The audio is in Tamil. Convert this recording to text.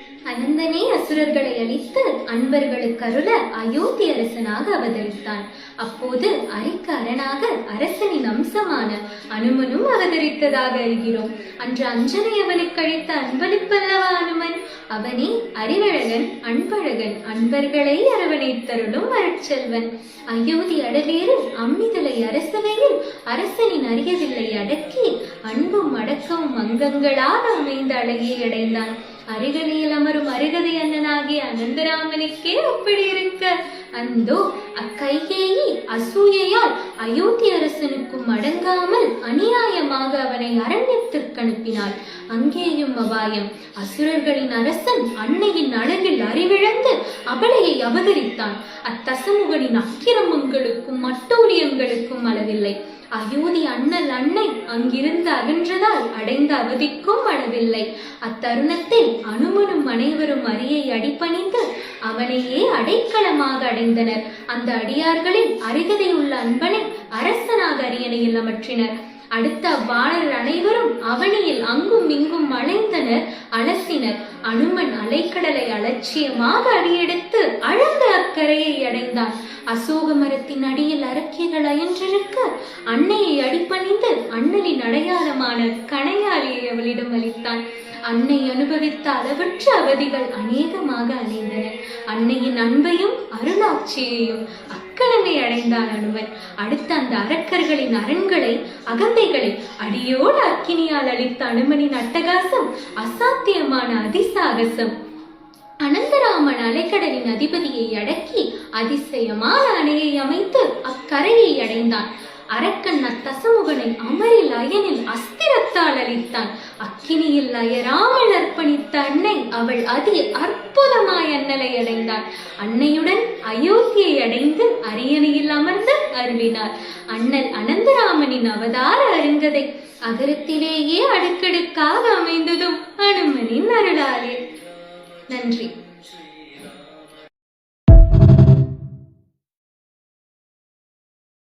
அனந்தனே அசுரர்களை அழித்து அன்பர்களுக்கு அருள அயோத்தி அரசனாக அவதரித்தான். அப்போது அரிக்கு அரணாக அரசனின் அம்சமான அனுமனும் அவதரித்ததாக அறிகிறோம். அன்று அஞ்சனை அவனுக்கு அளித்த அன்பளிப்பல்லவா அனுமன். அவனே அறிவழகன், அன்பழகன், அன்பர்களை அரவணைத்தருளும் அருட்செல்வன். அயோத்தி அடவேறு அம்மிதலை அரசவையில் அரசனின் அரியவில்லை அடக்கி அன்பும் அடக்கமும் அங்கங்களாக அமைந்த அழகியை அடைந்தான். அருகனையில் அமரும் அருகதை அண்ணனாகிய அனந்தராமனுக்கே அப்படி இருக்க, அந்தோ அக்கைகேயி அசூயையால் அயோத்தி அரசனுக்கும் அடங்காமல் அநியாயமாக அவனை அரண்யத்திற்கு அனுப்பினாள். அங்கேயும் அபாயம். அசுரர்களின் அரசன் அன்னையின் அழகில் அறிவிழந்து அபலையை அபகரித்தான். அத்தசமுகனின் அக்கிரமங்களுக்கும் மட்டூழியங்களுக்கும் அளவில்லை. அயோத்தி அண்ணல் அன்னை அங்கிருந்து அகன்றதால் அடைந்த அவதிக்கும் அளவில்லை. அத்தருணத்தில் அனுமனும் அனைவரும் அரியை அடிபணிந்து அவனையே அடைக்கலமாக அடைந்தனர். அந்த அடியார்களில் அருகதை உள்ள அன்பனை அரசனாக அரியணையில் அமர்த்தினர். அடுத்த வாணர் அனைவரும் அவனியில் அங்கும் இங்கும் அலைந்தனர், அலசினர். அனுமன் அலைக்கடலை அலட்சியமாக அடியெடுத்து அழந்த அக்கரையை அடைந்தான். அசோக மரத்தின் அடியில் அரக்கிகள் அயன்றிருக்க அன்னையை அடிபணிந்து அண்ணலின் அடையாளமான கணையாளியை அவளிடம் அளித்தான். அன்னை அனுபவித்த அளவற்ற அவதிகள் அநேகமாக அணைந்தன. அன்னையின் அன்பையும் அருளாட்சியையும் அக்கணமே அடைந்தான் அனுமன். அடுத்த அந்த அரக்கர்களின் அரண்களை அகந்தைகளை அடியோடு அக்கினியால் அளித்த அனுமனின் அட்டகாசம் அசாத்தியமான அதிசாகசம். அனந்தராமன் அலைக்கடலின் அதிபதியை அடக்கி அதிசயமான அணையை அமைத்து அக்கரையை அடைந்தான். அரக்கன் அத்தசமுகனை அமரில் அயனில் அஸ்திரத்தால் அளித்தான். அக்கினியில் அயராமல் அர்ப்பணித்த அன்னை அவள் அதி அற்புதமாய் அண்ணலை அடைந்தான். அன்னையுடன் அயோத்தியை அடைந்து அரியணையில் அமர்ந்து அருளினார். அண்ணல் அனந்தராமனின் அவதார அருங்கதை அகரத்திலேயே அடுக்கடுக்காக அமைந்ததும் அனுமனின் அருளாலே. நன்றி.